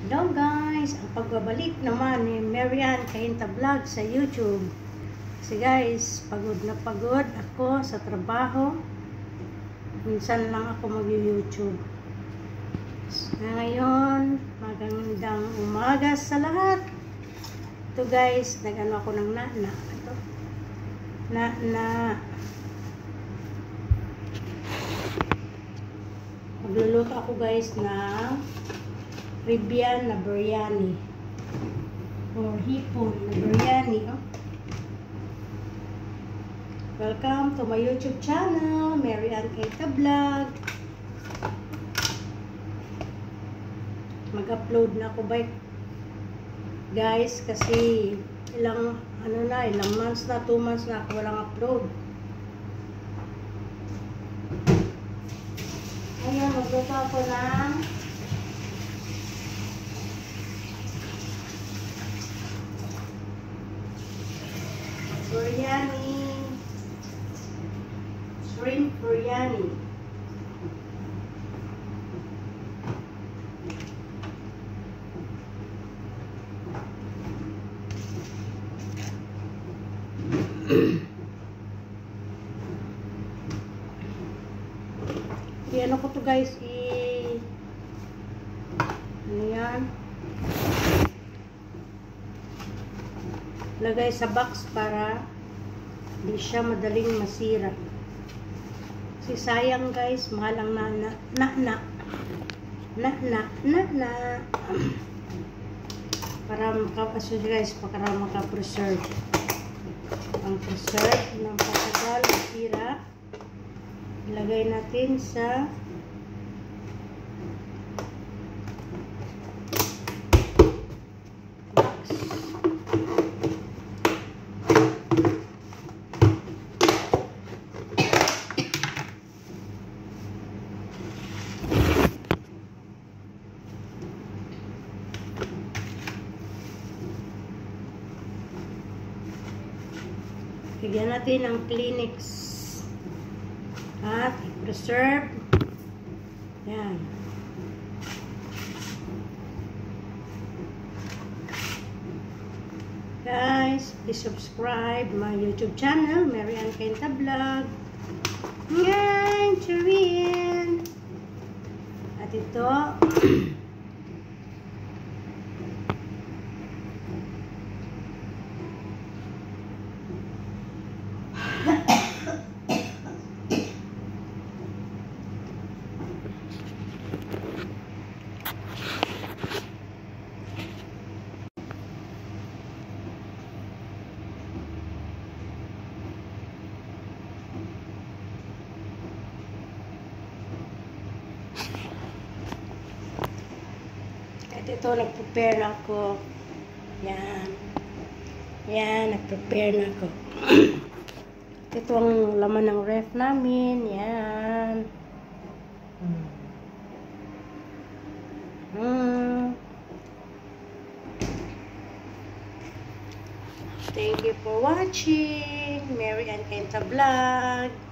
Hello guys, ang pagbabalik naman ni Marian Cainta Vlog sa YouTube. Kasi guys, pagod na pagod ako sa trabaho. Minsan lang ako mag-YouTube. Ngayon, magandang umaga sa lahat. Ito guys, nag-ano ako ng na-na. Ito. Na-na. Magluluto ako guys ng Caribbean na biryani or hipon na biryani. Welcome to my YouTube channel, Marian Cainta Vlog. Mag-upload na ako guys kasi ilang months na, 2 months na ako walang upload. Ngayon magluto ako ng biryani, shrimp biryani. Ano ko to guys, ano yan? Lagay sa box para hindi siya madaling masira. Kasi sayang guys, mahal ang na para maka-preserve. Ang preserve ng patagal, masira. Ilagay natin sa box. Bigyan natin ng Kleenex at i-preserve. Yan. Guys, please subscribe my YouTube channel, Marian Cainta Vlog. Yan, Charin. At ito, ito, nag-prepare na ako. Yan. Yan, nag-prepare na ako. Ito ang laman ng ref namin. Yan. Thank you for watching. Marian Cainta Vlog.